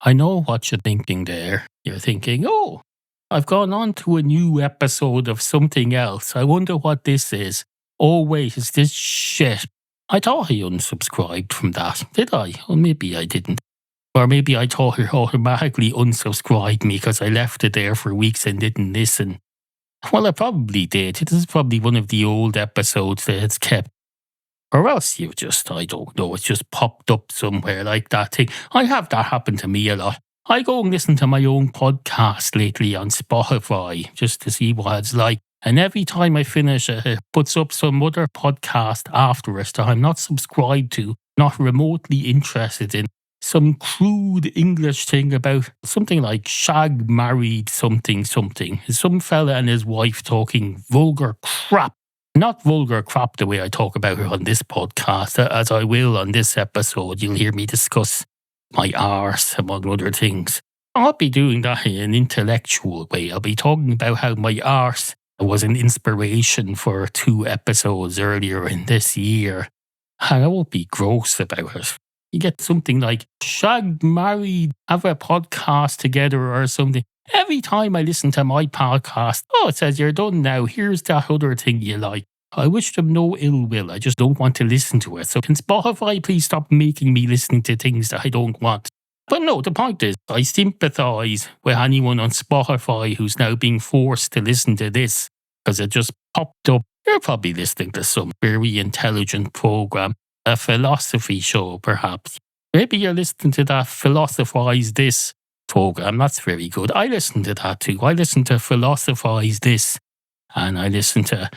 I know what you're thinking there. You're thinking, oh, I've gone on to a new episode of something else. I wonder what this is. Oh, wait, is this shit? I thought I unsubscribed from that. Did I? Or maybe I didn't. Or maybe I thought it automatically unsubscribed me because I left it there for weeks and didn't listen. Well, I probably did. This is probably one of the old episodes that it's kept. Or else you just, I don't know, it's just popped up somewhere like that thing. I have that happen to me a lot. I go and listen to my own podcast lately on Spotify just to see what it's like. And every time I finish it puts up some other podcast after it that I'm not subscribed to, not remotely interested in. Some crude English thing about something like shag married something something. Some fella and his wife talking vulgar crap. Not vulgar crap the way I talk about it on this podcast, as I will on this episode. You'll hear me discuss my arse, among other things. I'll be doing that in an intellectual way. I'll be talking about how my arse was an inspiration for 2 episodes earlier in this year. And I won't be gross about it. You get something like shag married, have a podcast together or something. Every time I listen to my podcast, it says you're done now. Here's that other thing you like. I wish them no ill will. I just don't want to listen to it. So can Spotify please stop making me listening to things that I don't want? But no, the point is, I sympathise with anyone on Spotify who's now being forced to listen to this because it just popped up. You're probably listening to some very intelligent program, a philosophy show perhaps. Maybe you're listening to that Philosophize This program. That's very good. I listen to that too. I listen to Philosophize This, and I listen to,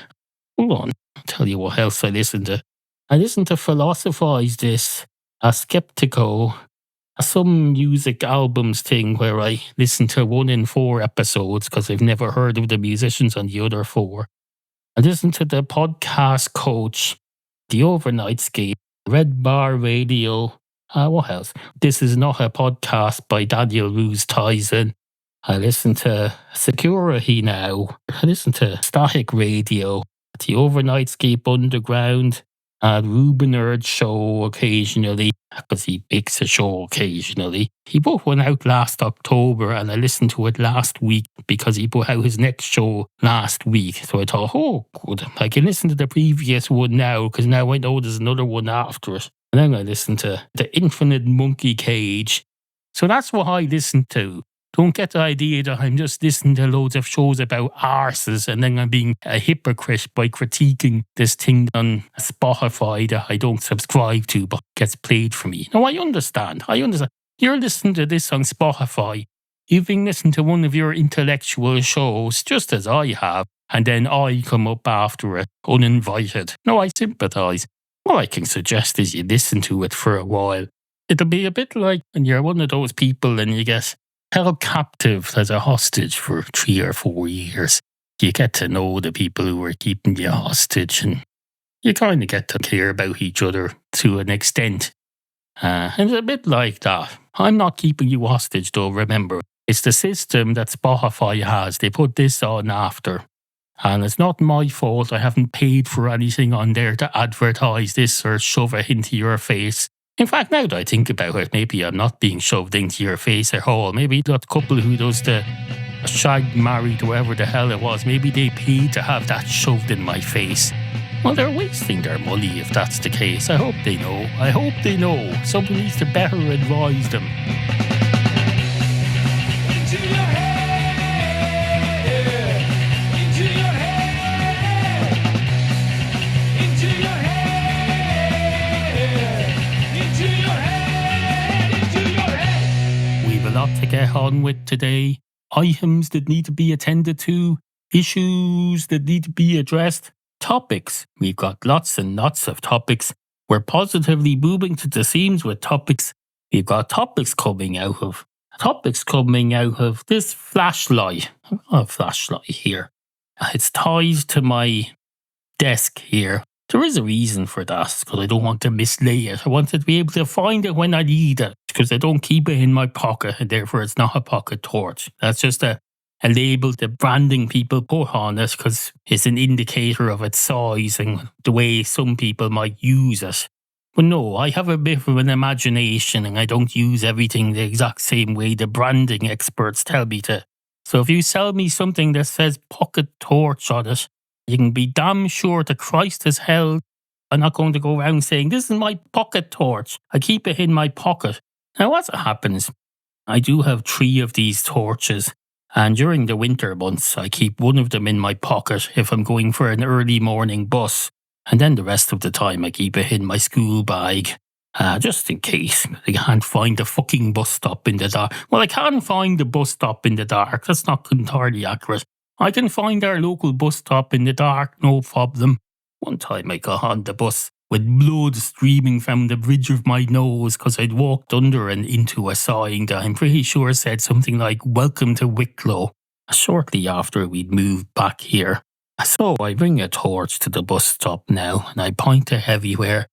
hold on, I'll tell you what else I listen to. I listen to Philosophize This, a Skeptico, some music albums thing where I listen to 1 in 4 episodes because I've never heard of the musicians on the other 4. I listen to the Podcast Coach, the Overnightscape, Red Bar Radio. What else? This Is Not a Podcast by Daniel Ruse Tyson. I listen to Security Now. I listen to Static Radio, the Overnightscape Underground, Rubenerd Show occasionally, because he makes a show occasionally. He put one out last October and I listened to it last week because he put out his next show last week. So I thought, oh, good. I can listen to the previous one now because now I know there's another one after it. And then I listened to The Infinite Monkey Cage. So that's what I listen to. Don't get the idea that I'm just listening to loads of shows about arses and then I'm being a hypocrite by critiquing this thing on Spotify that I don't subscribe to but gets played for me. No, I understand. You're listening to this on Spotify. You've been listening to one of your intellectual shows just as I have, and then I come up after it, uninvited. No, I sympathise. All I can suggest is you listen to it for a while. It'll be a bit like when you're one of those people and you get held captive as a hostage for 3 or 4 years. You get to know the people who are keeping you hostage and you kind of get to care about each other to an extent. And it's a bit like that. I'm not keeping you hostage though, remember. It's the system that Spotify has. They put this on after. And it's not my fault. I haven't paid for anything on there to advertise this or shove it into your face. In fact, now that I think about it, maybe I'm not being shoved into your face at all. Maybe that couple who does the shag married, whoever the hell it was, maybe they paid to have that shoved in my face. Well, they're wasting their money if that's the case. I hope they know. Someone needs to better advise them. Lot to get on with today. Items that need to be attended to, issues that need to be addressed, topics. We've got lots and lots of topics. We're positively moving to the seams with topics. We've got topics coming out of this flashlight. I've got a flashlight here. It's tied to my desk here. There is a reason for that, because I don't want to mislay it. I want to be able to find it when I need it, because I don't keep it in my pocket, and therefore it's not a pocket torch. That's just a label the branding people put on it, because it's an indicator of its size and the way some people might use it. But no, I have a bit of an imagination and I don't use everything the exact same way the branding experts tell me to. So if you sell me something that says pocket torch on it, you can be damn sure to Christ as hell I'm not going to go around saying, this is my pocket torch. I keep it in my pocket. Now what happens? I do have 3 of these torches. And during the winter months, I keep one of them in my pocket if I'm going for an early morning bus. And then the rest of the time I keep it in my school bag. Just in case I can't find the fucking bus stop in the dark. Well, I can find the bus stop in the dark. That's not entirely accurate. I can find our local bus stop in the dark, no problem. One time I got on the bus with blood streaming from the bridge of my nose because I'd walked under and into a sign that I'm pretty sure said something like, "Welcome to Wicklow," shortly after we'd moved back here. So I bring a torch to the bus stop now and I point it everywhere.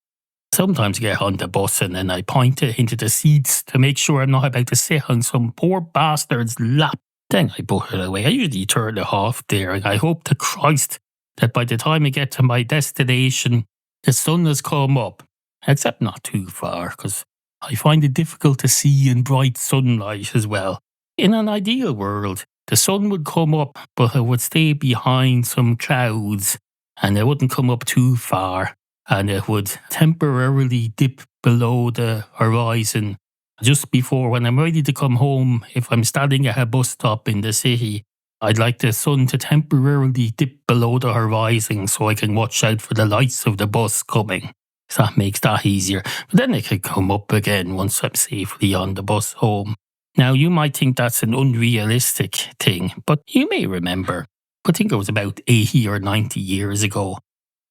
Sometimes I get on the bus and then I point it into the seats to make sure I'm not about to sit on some poor bastard's lap. Then I put it away. I usually turn it off there and I hope to Christ that by the time I get to my destination, the sun has come up. Except not too far, because I find it difficult to see in bright sunlight as well. In an ideal world, the sun would come up, but it would stay behind some clouds, and it wouldn't come up too far, and it would temporarily dip below the horizon just before when I'm ready to come home. If I'm standing at a bus stop in the city, I'd like the sun to temporarily dip below the horizon so I can watch out for the lights of the bus coming. So that makes that easier. But then it could come up again once I'm safely on the bus home. Now, you might think that's an unrealistic thing, but you may remember, I think it was about 80 or 90 years ago,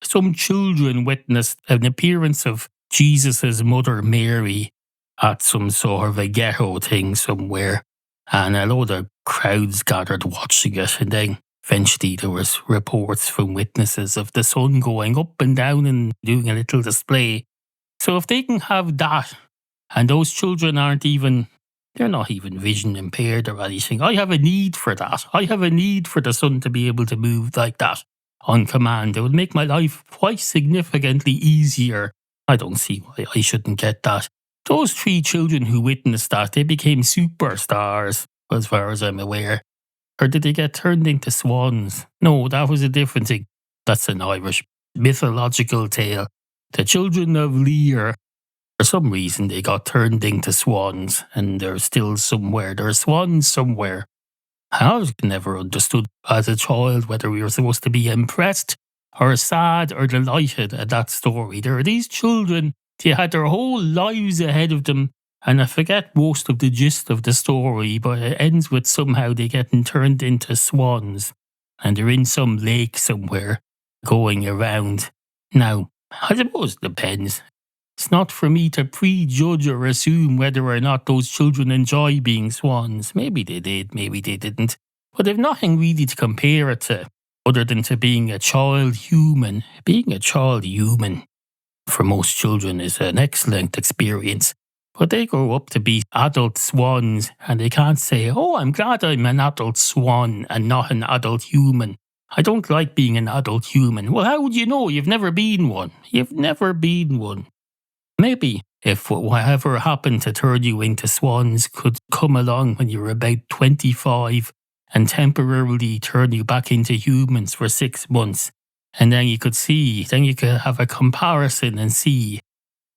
some children witnessed an appearance of Jesus' mother Mary at some sort of a ghetto thing somewhere. And a load of crowds gathered watching it, and then eventually there was reports from witnesses of the sun going up and down and doing a little display. So if they can have that, and those children they're not even vision impaired or anything, I have a need for that. I have a need for the sun to be able to move like that on command. It would make my life quite significantly easier. I don't see why I shouldn't get that. Those 3 children who witnessed that, they became superstars, as far as I'm aware. Or did they get turned into swans? No, that was a different thing. That's an Irish mythological tale. The children of Lear, for some reason, they got turned into swans, and they're still somewhere. There are swans somewhere. I never understood as a child whether we were supposed to be impressed or sad or delighted at that story. There are these children, they had their whole lives ahead of them, and I forget most of the gist of the story, but it ends with somehow they getting turned into swans, and they're in some lake somewhere, going around. Now, I suppose it depends. It's not for me to prejudge or assume whether or not those children enjoy being swans. Maybe they did, maybe they didn't. But they've nothing really to compare it to, other than to being a child human. Being a child human, for most children, is an excellent experience. But they grow up to be adult swans, and they can't say, "Oh, I'm glad I'm an adult swan and not an adult human. I don't like being an adult human." Well, how would you know? You've never been one. You've never been one. Maybe if whatever happened to turn you into swans could come along when you were about 25 and temporarily turn you back into humans for 6 months, and then you could have a comparison and see.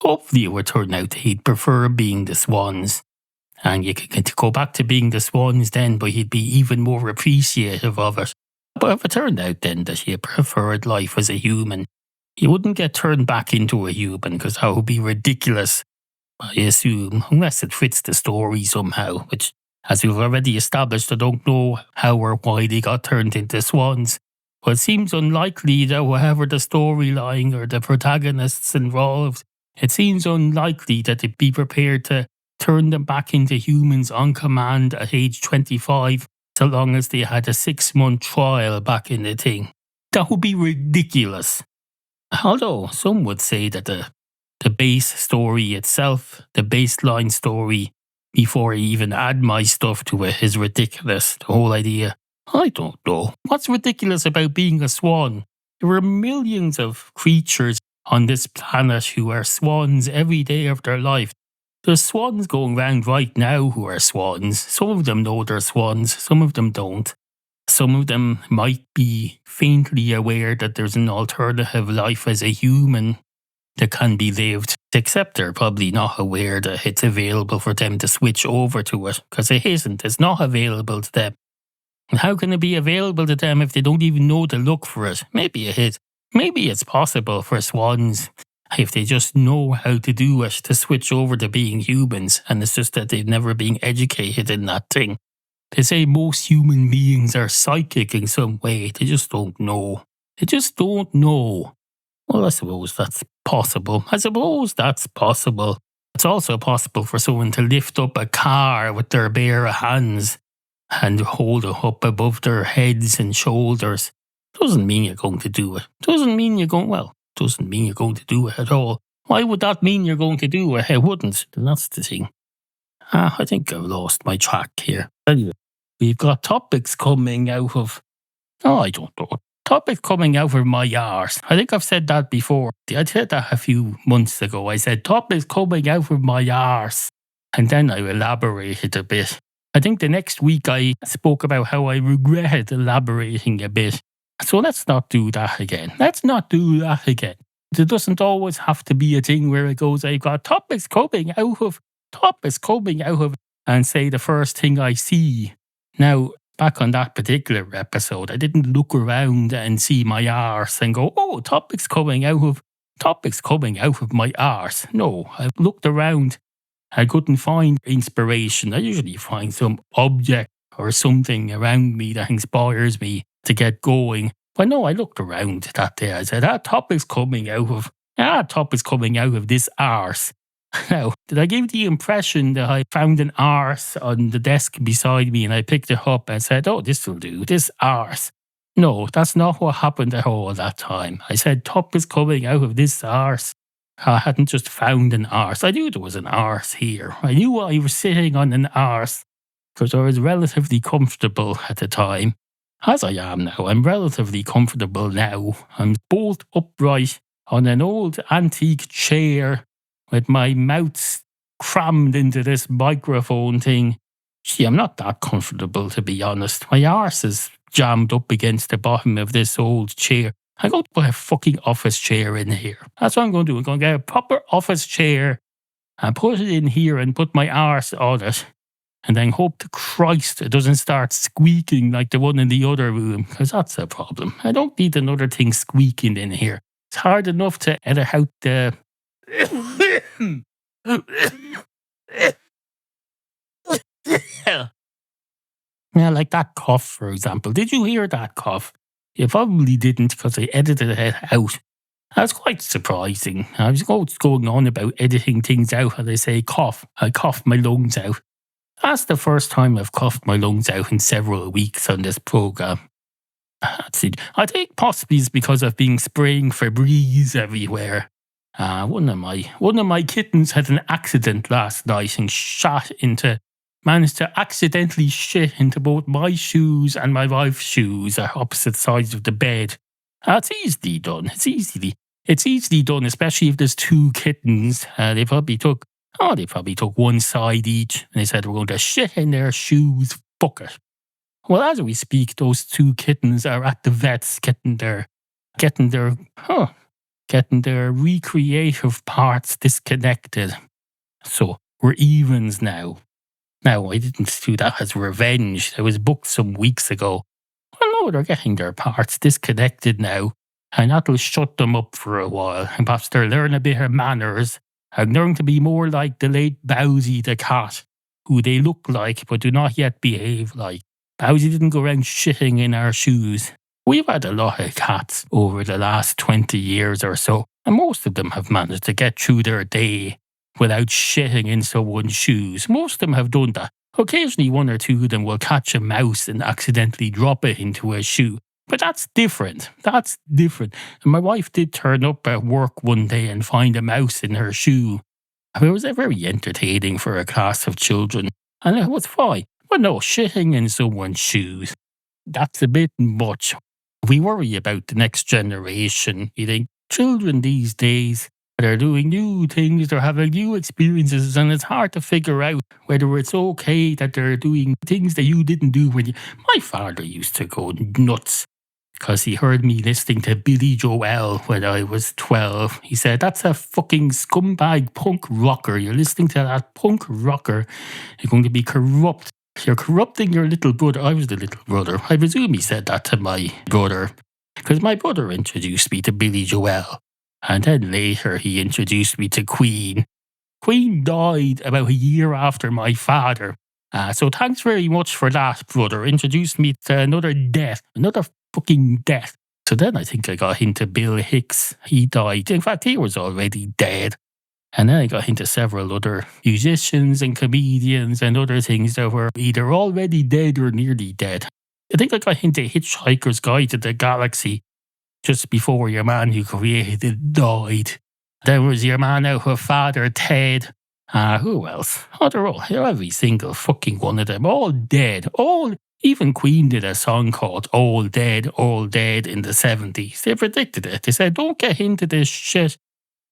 Hopefully it would turn out he'd prefer being the swans. And you could go back to being the swans then, but he'd be even more appreciative of it. But if it turned out then that he preferred life as a human, he wouldn't get turned back into a human, because that would be ridiculous, I assume, unless it fits the story somehow, which, as we've already established, I don't know how or why they got turned into swans. But it seems unlikely that whatever the storyline or the protagonists involved, it seems unlikely that they'd be prepared to turn them back into humans on command at age 25, so long as they had a 6-month trial back in the thing. That would be ridiculous. Although some would say that the base story itself, the baseline story, before I even add my stuff to it, is ridiculous. The whole idea. I don't know. What's ridiculous about being a swan? There are millions of creatures on this planet who are swans every day of their life. There's swans going round right now who are swans. Some of them know they're swans, some of them don't. Some of them might be faintly aware that there's an alternative life as a human that can be lived, except they're probably not aware that it's available for them to switch over to it, because it isn't. It's not available to them. And how can it be available to them if they don't even know to look for it? Maybe it is. Maybe it's possible for swans, if they just know how to do it, to switch over to being humans, and it's just that they've never been educated in that thing. They say most human beings are psychic in some way. They just don't know. They just don't know. Well, I suppose that's possible. It's also possible for someone to lift up a car with their bare hands and hold it up above their heads and shoulders. Doesn't mean you're going to do it. Doesn't mean you're going to do it at all. Why would that mean you're going to do it? It wouldn't. That's the thing. I think I've lost my track here. Anyway, we've got topics coming out of... I don't know. Topics coming out of my arse. I think I've said that before. I said that a few months ago. I said topics coming out of my arse. And then I elaborated a bit. I think the next week I spoke about how I regretted elaborating a bit. So let's not do that again. There doesn't always have to be a thing where it goes, I've got topics coming out of, and say the first thing I see. Now, back on that particular episode, I didn't look around and see my arse and go, oh, topics coming out of my arse. No, I looked around. I couldn't find inspiration. I usually find some object or something around me that inspires me to get going. But no, I looked around that day. I said, topic's coming out of this arse. Now, did I give the impression that I found an arse on the desk beside me and I picked it up and said, oh, this will do, this arse? No, that's not what happened at all that time. I said, topic's coming out of this arse. I hadn't just found an arse. I knew there was an arse here. I knew I was sitting on an arse because I was relatively comfortable at the time. As I am now, I'm relatively comfortable now. I'm bolt upright on an old antique chair with my mouth crammed into this microphone thing. Gee, I'm not that comfortable, to be honest. My arse is jammed up against the bottom of this old chair. I'm going to put a fucking office chair in here. That's what I'm going to do. I'm going to get a proper office chair and put it in here and put my arse on it. And then hope to Christ it doesn't start squeaking like the one in the other room, because that's a problem. I don't need another thing squeaking in here. It's hard enough to edit out the... Yeah, like that cough, for example. Did you hear that cough? You probably didn't, because I edited it out. That's quite surprising. I was going on about editing things out, and I say cough. I cough my lungs out. That's the first time I've coughed my lungs out in several weeks on this program. That's it. I think possibly it's because I've been spraying Febreze everywhere. One of my kittens had an accident last night and managed to accidentally shit into both my shoes and my wife's shoes at opposite sides of the bed. It's easily done. It's easily done, especially if there's two kittens. They probably took one side each, and they said we're going to shit in their shoes. Fuck it. Well, as we speak, those two kittens are at the vets getting their recreative parts disconnected. So we're evens now. Now, I didn't do that as revenge. I was booked some weeks ago. Well, no, they're getting their parts disconnected now, and that'll shut them up for a while. And perhaps they'll learn a bit of manners and learn to be more like the late Bowsy the cat, who they look like but do not yet behave like. Bowsy didn't go around shitting in our shoes. We've had a lot of cats over the last 20 years or so, and most of them have managed to get through their day without shitting in someone's shoes. Most of them have done that. Occasionally one or two of them will catch a mouse and accidentally drop it into a shoe. But that's different. And my wife did turn up at work one day and find a mouse in her shoe. It was very entertaining for a class of children, and it was fine. But no, shitting in someone's shoes, that's a bit much. We worry about the next generation. We think children these days. They're doing new things, they're having new experiences, and it's hard to figure out whether it's okay that they're doing things that you didn't do when you. My father used to go nuts because he heard me listening to Billy Joel when I was 12. He said, "That's a fucking scumbag punk rocker. You're listening to that punk rocker. You're going to be corrupt. You're corrupting your little brother." I was the little brother. I presume he said that to my brother because my brother introduced me to Billy Joel. And then later he introduced me to Queen. Queen died about a year after my father. So thanks very much for that, brother. Introduced me to another death, another fucking death. So then I think I got into Bill Hicks. He died. In fact, he was already dead. And then I got into several other musicians and comedians and other things that were either already dead or nearly dead. I think I got into Hitchhiker's Guide to the Galaxy just before your man who created it died. There was your man out with Father Ted. Who else? Oh, they're all, every single fucking one of them, all dead. Even Queen did a song called All Dead in the 70s. They predicted it. They said, don't get into this shit.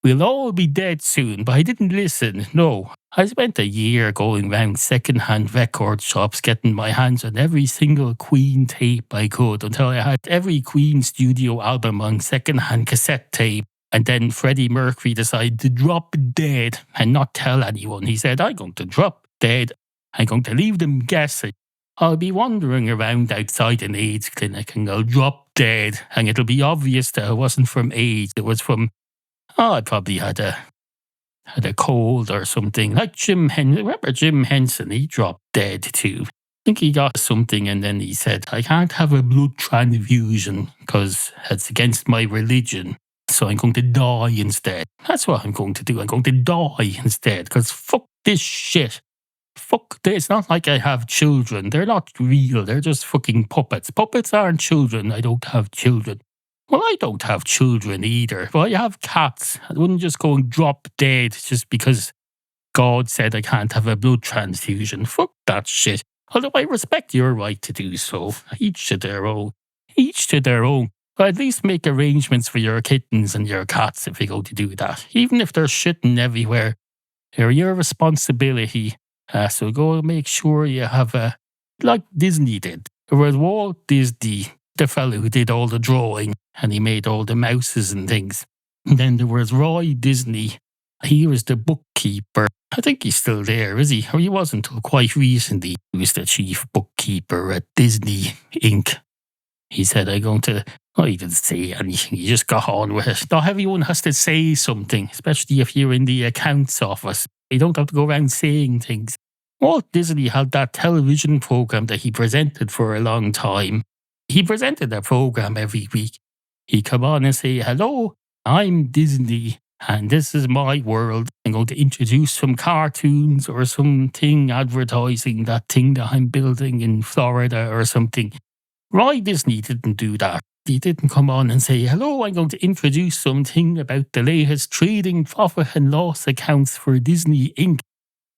We'll all be dead soon. But I didn't listen. No. I spent a year going round second-hand record shops getting my hands on every single Queen tape I could until I had every Queen studio album on second-hand cassette tape. And then Freddie Mercury decided to drop dead and not tell anyone. He said, I'm going to drop dead. I'm going to leave them guessing. I'll be wandering around outside an AIDS clinic and I'll drop dead. And it'll be obvious that it wasn't from AIDS. It was from, I probably had a cold or something. Like Jim Henson. Remember Jim Henson? He dropped dead too. I think he got something and then he said, I can't have a blood transfusion because it's against my religion. So I'm going to die instead. That's what I'm going to do. I'm going to die instead because fuck this shit. Fuck this. It's not like I have children. They're not real. They're just fucking puppets. Puppets aren't children. I don't have children. Well, I don't have children either. But I have cats. I wouldn't just go and drop dead just because God said I can't have a blood transfusion. Fuck that shit. Although I respect your right to do so. Each to their own. Each to their own. But at least make arrangements for your kittens and your cats if you go to do that. Even if they're shitting everywhere. They're your responsibility. So go make sure you have like Disney did. There was Walt Disney, the fellow who did all the drawing and he made all the mouses and things. And then there was Roy Disney. He was the bookkeeper. I think he's still there, is he? Or he wasn't until quite recently. He was the chief bookkeeper at Disney Inc. He said, I'm going to... Oh, he didn't say anything. He just got on with it. Not everyone has to say something, especially if you're in the accounts office. You don't have to go around saying things. Walt Disney had that television program that he presented for a long time. He presented that program every week. He'd come on and say, hello, I'm Disney, and this is my world. I'm going to introduce some cartoons or something advertising that thing that I'm building in Florida or something. Roy Disney didn't do that. He didn't come on and say, hello, I'm going to introduce something about the latest trading profit and loss accounts for Disney Inc.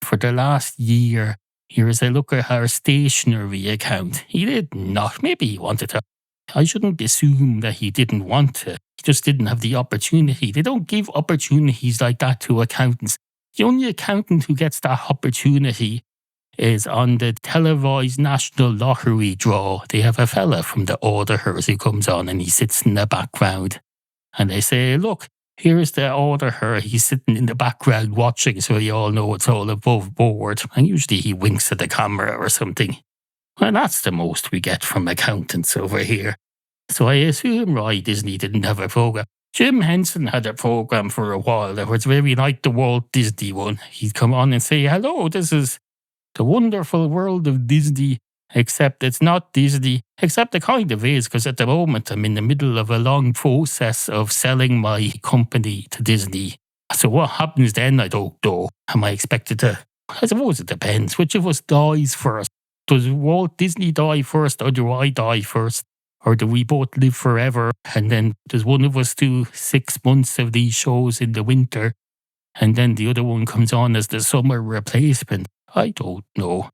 For the last year. Here's a look at our stationery account. He did not. Maybe he wanted to. I shouldn't assume that he didn't want to. He just didn't have the opportunity. They don't give opportunities like that to accountants. The only accountant who gets that opportunity is on the televised National Lottery draw. They have a fella from the auditors who comes on and he sits in the background. And they say, look, here's the auditor. He's sitting in the background watching so you all know it's all above board. And usually he winks at the camera or something. And that's the most we get from accountants over here. So I assume Roy Disney didn't have a program. Jim Henson had a program for a while that was very like the Walt Disney one. He'd come on and say, hello, this is the wonderful world of Disney, except it's not Disney, except it kind of is, because at the moment I'm in the middle of a long process of selling my company to Disney. So what happens then, I don't know. Am I expected to? I suppose it depends. Which of us dies first? Does Walt Disney die first, or do I die first? Or do we both live forever, and then does one of us do 6 months of these shows in the winter, and then the other one comes on as the summer replacement? I don't know.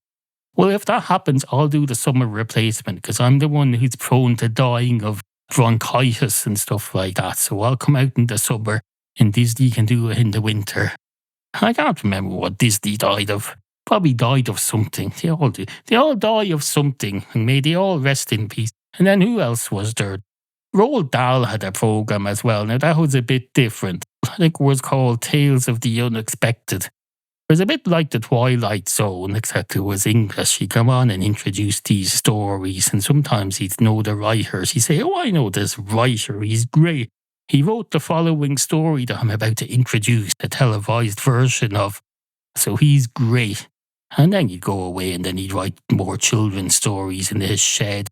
Well, if that happens, I'll do the summer replacement because I'm the one who's prone to dying of bronchitis and stuff like that. So I'll come out in the summer and Disney can do it in the winter. I can't remember what Disney died of. Probably died of something. They all do. They all die of something, and may they all rest in peace. And then who else was there? Roald Dahl had a program as well. Now that was a bit different. I think it was called Tales of the Unexpected. It was a bit like the Twilight Zone, except it was English. He'd come on and introduce these stories, and sometimes he'd know the writers. He'd say, "Oh, I know this writer. He's great. He wrote the following story that I'm about to introduce, a televised version of. So he's great." And then he'd go away and then he'd write more children's stories in his shed.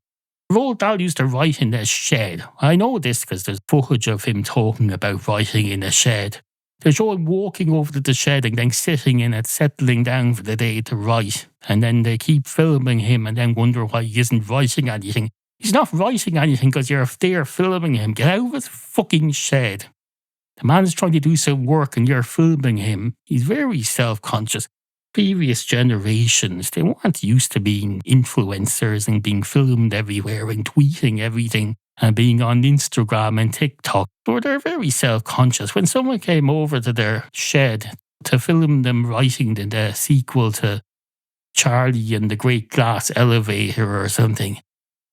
Roald Dahl used to write in the shed. I know this because there's footage of him talking about writing in a shed. They show him walking over to the shed and then sitting in it, settling down for the day to write. And then they keep filming him and then wonder why he isn't writing anything. He's not writing anything because you're there filming him. Get out of his fucking shed. The man's trying to do some work and you're filming him. He's very self-conscious. Previous generations, they weren't used to being influencers and being filmed everywhere and tweeting everything and being on Instagram and TikTok. So they're very self-conscious. When someone came over to their shed to film them writing the sequel to Charlie and the Great Glass Elevator or something,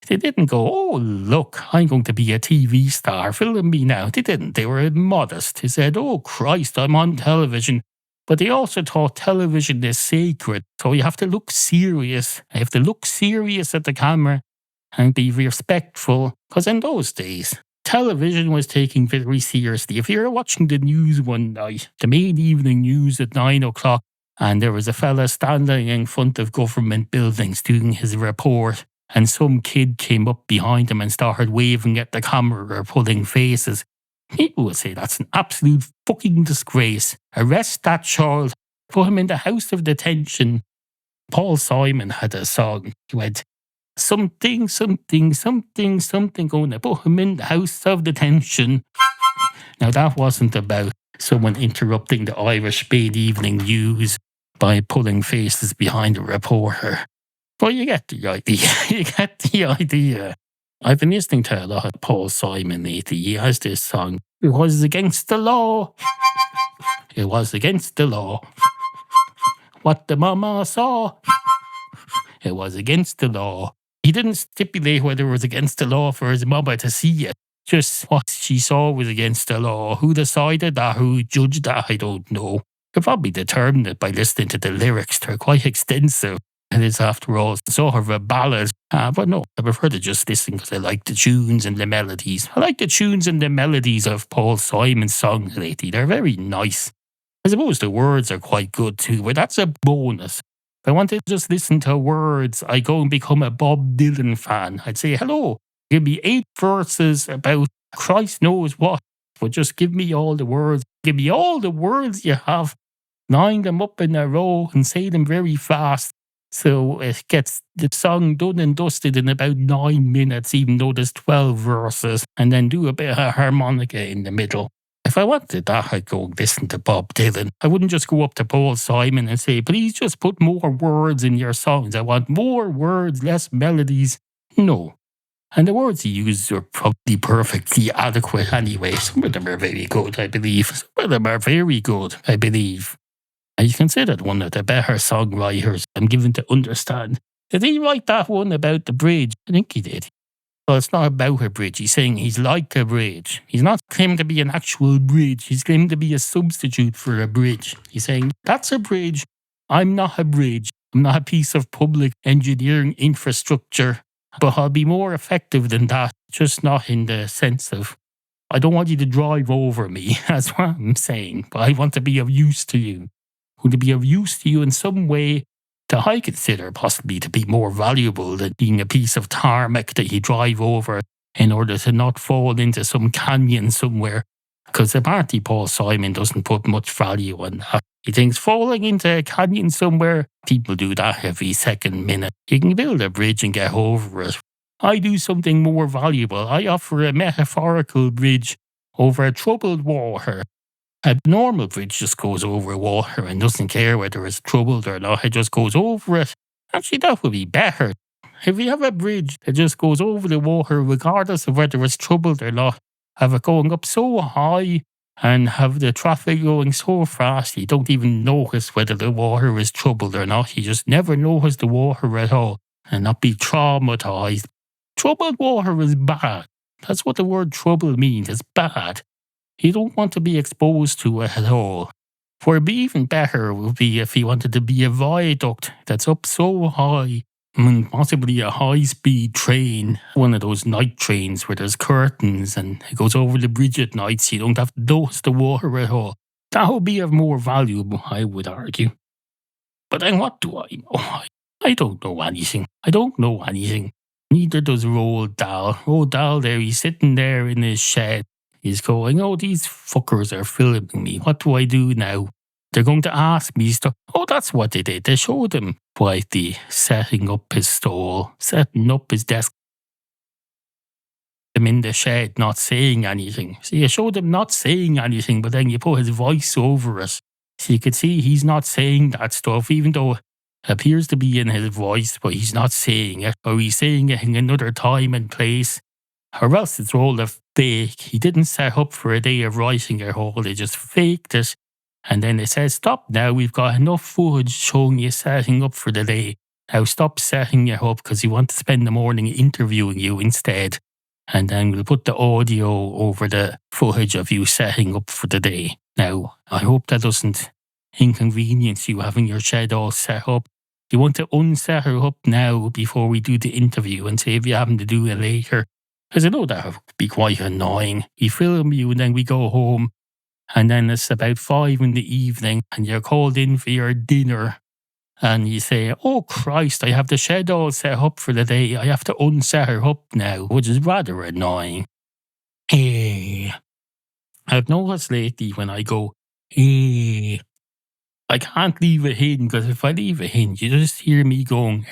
they didn't go, "Oh, look, I'm going to be a TV star. Film me now." They didn't. They were modest. They said, "Oh, Christ, I'm on television." But they also thought television is sacred. So you have to look serious. I have to look serious at the camera and be respectful. Because in those days, television was taken very seriously. If you were watching the news one night, the main evening news at 9 o'clock, and there was a fella standing in front of government buildings doing his report, and some kid came up behind him and started waving at the camera or pulling faces, people would say that's an absolute fucking disgrace. Arrest that child. Put him in the house of detention. Paul Simon had a song. He went, "Something, something, something, something, going to put him in the house of detention." Now that wasn't about someone interrupting the Irish main evening news by pulling faces behind a reporter. But you get the idea. You get the idea. I've been listening to a lot of Paul Simon lately. He has this song. It was against the law. It was against the law. What the mama saw. It was against the law. He didn't stipulate whether it was against the law for his mama to see it. Just what she saw was against the law. Who decided that? Who judged that? I don't know. Could probably determine it by listening to the lyrics. They're quite extensive. It is, after all, sort of a ballad. But no, I prefer to just listen because I like the tunes and the melodies. I like the tunes and the melodies of Paul Simon's songs lately. They're very nice. I suppose the words are quite good too, but that's a bonus. If I want to just listen to words, I go and become a Bob Dylan fan. I'd say, "Hello, give me 8 verses about Christ knows what, but just give me all the words. Give me all the words you have. Line them up in a row and say them very fast. So it gets the song done and dusted in about 9 minutes, even though there's 12 verses, and then do a bit of harmonica in the middle." If I wanted that, I'd go listen to Bob Dylan. I wouldn't just go up to Paul Simon and say, "Please just put more words in your songs. I want more words, less melodies." No. And the words he uses are probably perfectly adequate anyway. Some of them are very good, I believe. Some of them are very good, I believe. He's considered one of the better songwriters I'm given to understand. Did he write that one about the bridge? I think he did. Well, it's not about a bridge. He's saying he's like a bridge. He's not claiming to be an actual bridge. He's claiming to be a substitute for a bridge. He's saying, "That's a bridge. I'm not a bridge. I'm not a piece of public engineering infrastructure. But I'll be more effective than that. Just not in the sense of, I don't want you to drive over me." That's what I'm saying. But I want to be of use to you. To be of use to you in some way that I consider possibly to be more valuable than being a piece of tarmac that you drive over in order to not fall into some canyon somewhere. Because apparently Paul Simon doesn't put much value on that. He thinks falling into a canyon somewhere, people do that every second minute. You can build a bridge and get over it. I do something more valuable. I offer a metaphorical bridge over troubled water. A normal bridge just goes over water and doesn't care whether it's troubled or not. It just goes over it. Actually, that would be better. if you have a bridge that just goes over the water, regardless of whether it's troubled or not, have it going up so high and have the traffic going so fast, you don't even notice whether the water is troubled or not. You just never notice the water at all and not be traumatized. Troubled water is bad. That's what the word trouble means. It's bad. You don't want to be exposed to it at all. For it'd be even better would be if you wanted to be a viaduct that's up so high, possibly a high-speed train, one of those night trains where there's curtains and it goes over the bridge at night so you don't have to notice the water at all. That would be of more value, I would argue. But then what do I know? I don't know anything. I don't know anything. Neither does Roald Dahl. Roald Dahl there, he's sitting there in his shed. He's going, oh, these fuckers are filming me. What do I do now? They're going to ask me stuff. Oh, that's what they did. They showed him quietly setting up his stall, setting up his desk. Him in the shed, not saying anything. So you showed him not saying anything, but then you put his voice over it. So you could see he's not saying that stuff, even though it appears to be in his voice, but he's not saying it. Or he's saying it in another time and place. Or else it's all a fake. He didn't set up for a day of writing at all. They just faked it. And then they said, stop now, we've got enough footage showing you setting up for the day. Now stop setting it up because we want to spend the morning interviewing you instead. And then we'll put the audio over the footage of you setting up for the day. Now, I hope that doesn't inconvenience you having your shed all set up. You want to unset her up now before we do the interview and see if you happen to do it later. Because I know that would be quite annoying. We film you and then we go home. And then it's about 5 in the evening and you're called in for your dinner. And you say, oh Christ, I have the shed all set up for the day. I have to unset her up now, which is rather annoying. I've noticed lately when I go, I can't leave it in because if I leave it in, you just hear me going,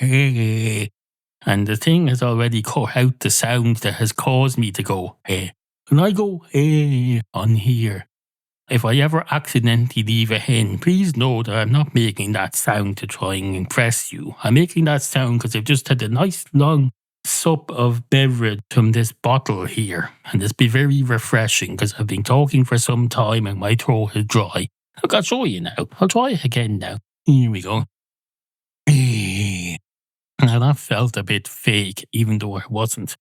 and the thing has already cut out the sound that has caused me to go, And I go, on here. If I ever accidentally leave a in, please know that I'm not making that sound to try and impress you. I'm making that sound because I've just had a nice long sup of beverage from this bottle here. And it's been very refreshing because I've been talking for some time and my throat is dry. Look, I'll show you now. I'll try it again now. Here we go. Now that felt a bit fake, even though it wasn't.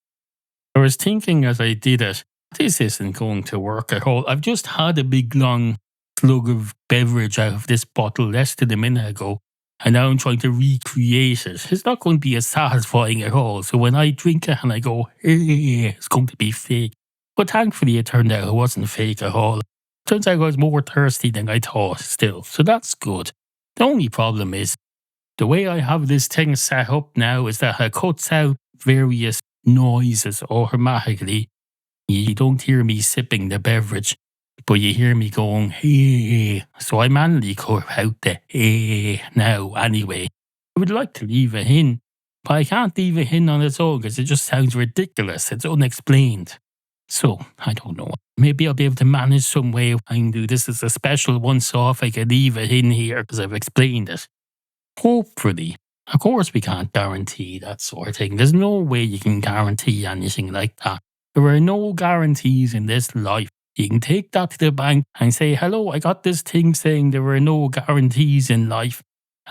I was thinking as I did it, this isn't going to work at all. I've just had a big long slug of beverage out of this bottle less than a minute ago, and now I'm trying to recreate it. It's not going to be as satisfying at all. So when I drink it and I go, it's going to be fake. But thankfully it turned out it wasn't fake at all. Turns out I was more thirsty than I thought still, so that's good. The only problem is, the way I have this thing set up now is that it cuts out various noises automatically. You don't hear me sipping the beverage, but you hear me going, So I manually cut out the now anyway. I would like to leave it in, but I can't leave it in on its own because it just sounds ridiculous. It's unexplained. So, I don't know. Maybe I'll be able to manage some way I can do this as a special once-off. I can leave it in here because I've explained it. Hopefully. Of course we can't guarantee that sort of thing. There's no way you can guarantee anything like that. There are no guarantees in this life. You can take that to the bank and say, hello, I got this thing saying there are no guarantees in life.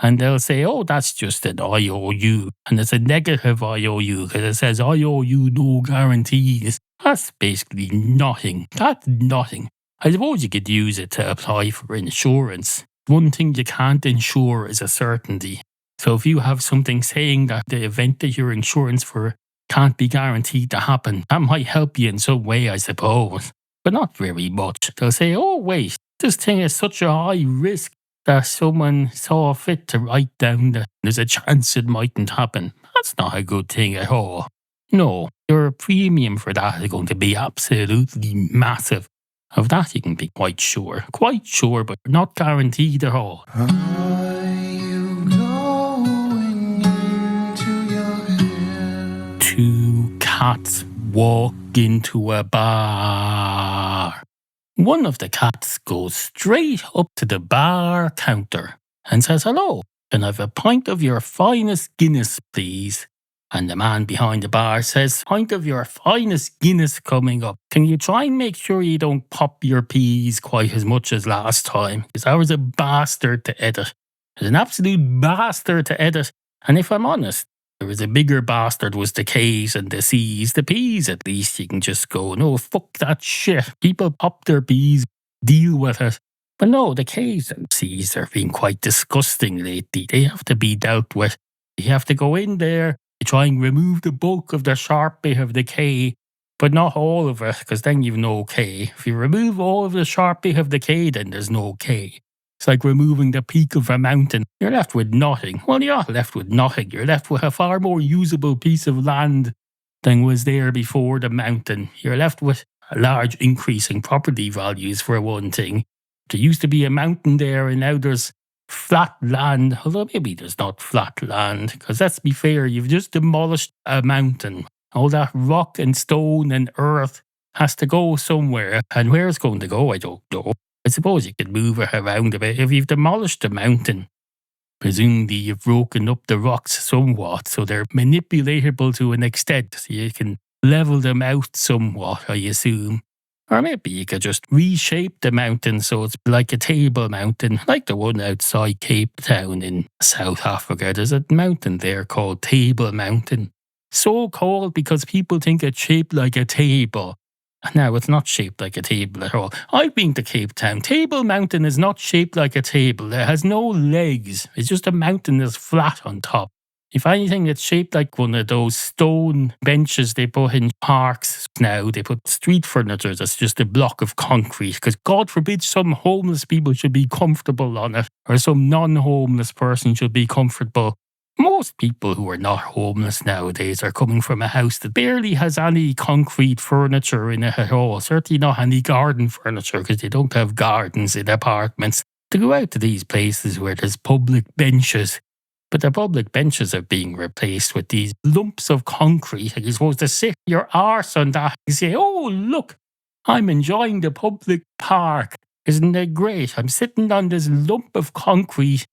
And they'll say, oh, that's just an IOU. And it's a negative IOU because it says IOU, no guarantees. That's basically nothing. That's nothing. I suppose you could use it to apply for insurance. One thing you can't insure is a certainty. So if you have something saying that the event that you're insurance for can't be guaranteed to happen, that might help you in some way, I suppose. But not very much. They'll say, oh wait, this thing is such a high risk that someone saw fit to write down that there's a chance it mightn't happen. That's not a good thing at all. No, your premium for that is going to be absolutely massive. Of that you can be quite sure, but not guaranteed at all. Are you going into your head? Two cats walk into a bar. One of the cats goes straight up to the bar counter and says, hello, can I have a pint of your finest Guinness, please? And the man behind the bar says, "Pint of your finest Guinness coming up. Can you try and make sure you don't pop your peas quite as much as last time? Because I was a bastard to edit. It was an absolute bastard to edit. And if I'm honest, there was a bigger bastard was the K's and the C's. The P's, at least you can just go, no, fuck that shit. People pop their peas, deal with it. But no, the K's and C's are being quite disgusting lately. They have to be dealt with. You have to go in there, you try and remove the bulk of the sharp bit of the K, but not all of it, because then you've no K. If you remove all of the sharp bit of the K, then there's no K. It's like removing the peak of a mountain. You're left with nothing. Well, you're not left with nothing. You're left with a far more usable piece of land than was there before the mountain. You're left with a large increase in property values, for one thing. There used to be a mountain there, and now there's flat land. Although maybe there's not flat land, because let's be fair, you've just demolished a mountain. All that rock and stone and earth has to go somewhere. And where it's going to go, I don't know. I suppose you could move it around a bit. If you've demolished the mountain, presumably you've broken up the rocks somewhat, so they're manipulatable to an extent, so you can level them out somewhat, I assume. Or maybe you could just reshape the mountain so it's like a table mountain, like the one outside Cape Town in South Africa. There's a mountain there called Table Mountain. So called because people think it's shaped like a table. Now, it's not shaped like a table at all. I've been to Cape Town. Table Mountain is not shaped like a table. It has no legs. It's just a mountain that's flat on top. If anything, it's shaped like one of those stone benches they put in parks now. They put street furniture that's just a block of concrete, because God forbid some homeless people should be comfortable on it, or some non-homeless person should be comfortable. Most people who are not homeless nowadays are coming from a house that barely has any concrete furniture in it at all. Certainly not any garden furniture, because they don't have gardens in apartments. To go out to these places where there's public benches, but the public benches are being replaced with these lumps of concrete, and you're supposed to sit your arse on that and say, "Oh, look, I'm enjoying the public park. Isn't it great? I'm sitting on this lump of concrete."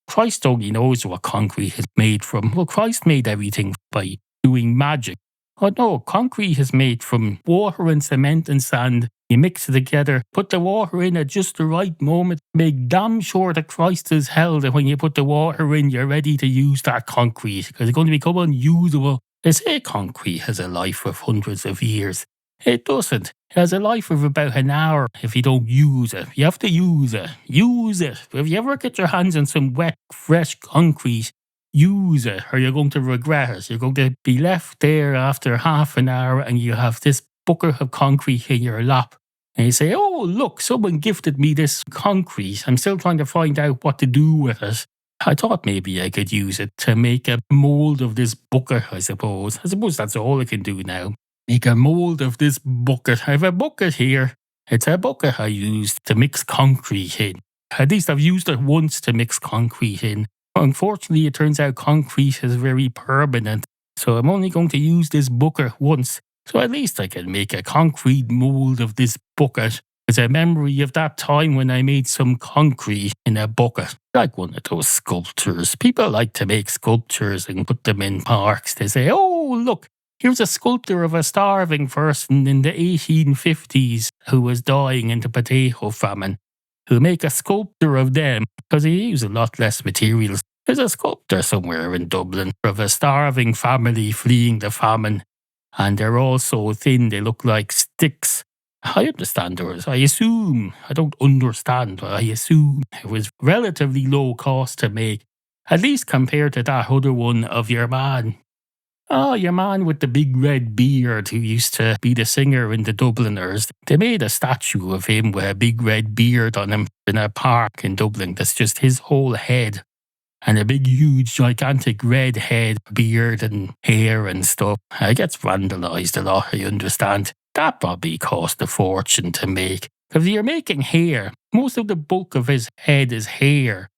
Christ only knows what concrete is made from. Well, Christ made everything by doing magic. Oh no, concrete is made from water and cement and sand. You mix it together, put the water in at just the right moment, make damn sure that Christ is held, and when you put the water in, you're ready to use that concrete, because it's going to become unusable. They say concrete has a life of hundreds of years. It doesn't. It has a life of about an hour if you don't use it. You have to use it. Use it. If you ever get your hands on some wet, fresh concrete, use it, or you're going to regret it. You're going to be left there after half an hour and you have this bucket of concrete in your lap. And you say, "Oh, look, someone gifted me this concrete. I'm still trying to find out what to do with it. I thought maybe I could use it to make a mould of this bucket, I suppose. I suppose that's all I can do now. Make a mould of this bucket. I have a bucket here. It's a bucket I used to mix concrete in. At least I've used it once to mix concrete in. Unfortunately, it turns out concrete is very permanent, so I'm only going to use this bucket once. So at least I can make a concrete mould of this bucket as a memory of that time when I made some concrete in a bucket. Like one of those sculptures. People like to make sculptures and put them in parks. They say, "Oh, look, here's a sculpture of a starving person in the 1850s who was dying in the potato famine. We'll make a sculpture of them because they use a lot less materials." There's a sculpture somewhere in Dublin of a starving family fleeing the famine, and they're all so thin they look like sticks. I understand I assume, I don't understand, but I assume it was relatively low cost to make, at least compared to that other one of your man. Oh, your man with the big red beard who used to be the singer in the Dubliners. They made a statue of him with a big red beard on him in a park in Dublin. That's just his whole head. And a big, huge, gigantic red head, beard and hair and stuff. It gets vandalised a lot, I understand. That probably cost a fortune to make. If you're making hair, most of the bulk of his head is hair.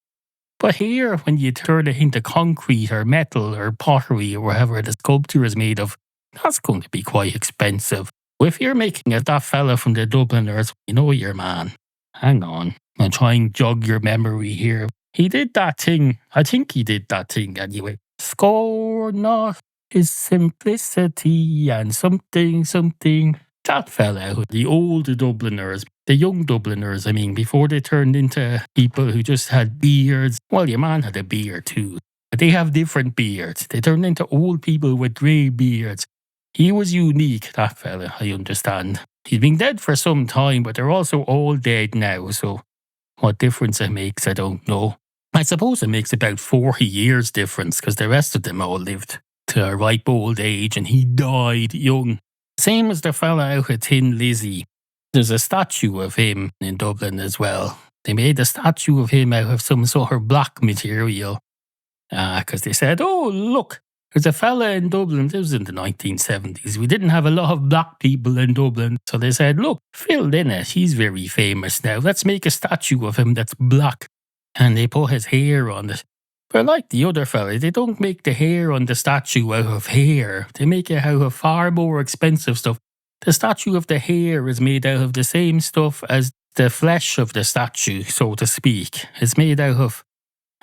But here, when you turn it into concrete or metal or pottery or whatever the sculpture is made of, that's going to be quite expensive. If you're making it that fella from the Dubliners, you know your man. Hang on, I'll try and jog your memory here. He did that thing. I think he did that thing anyway. Score not his simplicity and something. That fella, the old Dubliners, the young Dubliners, I mean, before they turned into people who just had beards. Well, your man had a beard too. But they have different beards. They turned into old people with grey beards. He was unique, that fella, I understand. He's been dead for some time, but they're also all dead now, so what difference it makes, I don't know. I suppose it makes about 40 years difference, because the rest of them all lived to a ripe old age, and he died young. Same as the fella out at Thin Lizzy. There's a statue of him in Dublin as well. They made a statue of him out of some sort of black material. Because they said, oh, look, there's a fella in Dublin. This was in the 1970s. We didn't have a lot of black people in Dublin. So they said, look, Phil Lynott, he's very famous now. Let's make a statue of him that's black. And they put his hair on it. But like the other fella, they don't make the hair on the statue out of hair. They make it out of far more expensive stuff. The statue of the hair is made out of the same stuff as the flesh of the statue, so to speak. It's made out of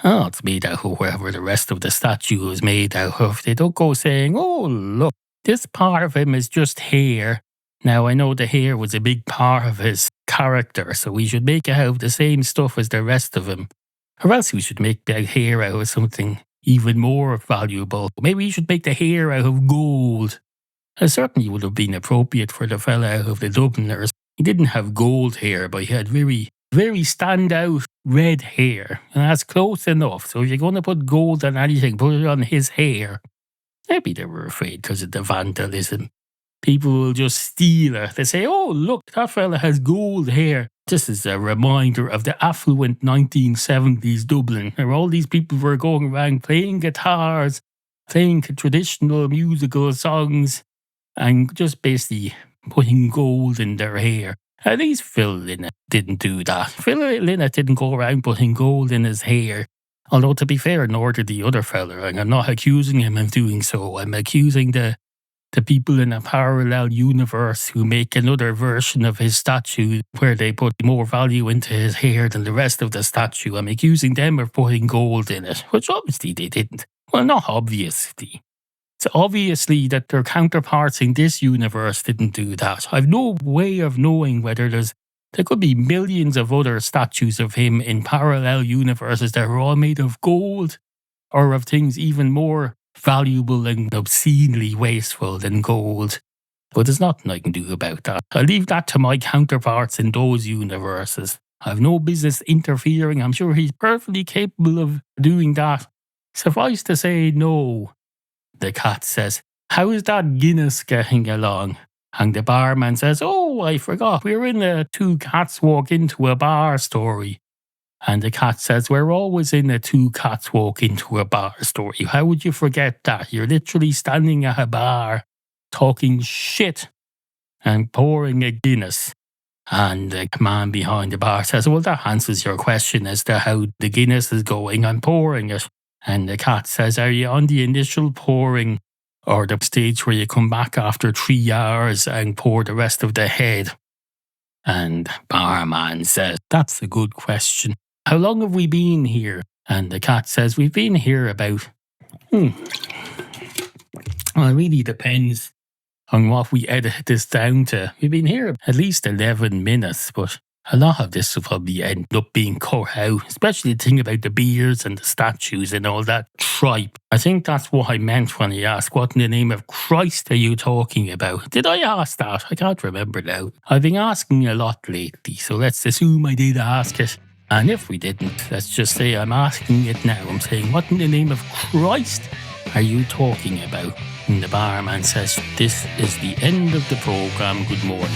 whatever the rest of the statue is made out of. They don't go saying, oh, look, this part of him is just hair. Now, I know the hair was a big part of his character, so we should make it out of the same stuff as the rest of him. Or else we should make the hair out of something even more valuable. Maybe we should make the hair out of gold. It certainly would have been appropriate for the fella out of the Dubliners. He didn't have gold hair, but he had very, very standout red hair. And that's close enough. So if you're going to put gold on anything, put it on his hair. Maybe they were afraid because of the vandalism. People will just steal it. They say, oh, look, that fella has gold hair. This is a reminder of the affluent 1970s Dublin, where all these people were going around playing guitars, playing traditional musical songs, and just basically putting gold in their hair. At least Phil Lynott didn't do that. Phil Lynott didn't go around putting gold in his hair. Although, to be fair, nor did the other fella, and I'm not accusing him of doing so. I'm accusing the people in a parallel universe who make another version of his statue where they put more value into his hair than the rest of the statue. I'm accusing them of putting gold in it, which obviously they didn't. Well, not obviously. It's obviously that their counterparts in this universe didn't do that. I've no way of knowing whether there could be millions of other statues of him in parallel universes that are all made of gold or of things even more valuable and obscenely wasteful than gold. But there's nothing I can do about that. I leave that to my counterparts in those universes. I have no business interfering. I'm sure he's perfectly capable of doing that. Suffice to say, no. The cat says, how is that Guinness getting along? And the barman says, oh, I forgot. We're in a two cats walk into a bar story. And the cat says, we're always in a two cats walk into a bar story. How would you forget that? You're literally standing at a bar, talking shit and pouring a Guinness. And the man behind the bar says, well, that answers your question as to how the Guinness is going. I'm pouring it. And the cat says, are you on the initial pouring or the stage where you come back after 3 hours and pour the rest of the head? And barman says, that's a good question. How long have we been here? And the cat says, we've been here about... Well, it really depends on what we edit this down to. We've been here at least 11 minutes, but a lot of this will probably end up being cut out, especially the thing about the beards and the statues and all that tripe. I think that's what I meant when I asked, what in the name of Christ are you talking about? Did I ask that? I can't remember now. I've been asking a lot lately, so let's assume I did ask it. And if we didn't, let's just say I'm asking it now. I'm saying, what in the name of Christ are you talking about? And the barman says, this is the end of the programme. Good morning.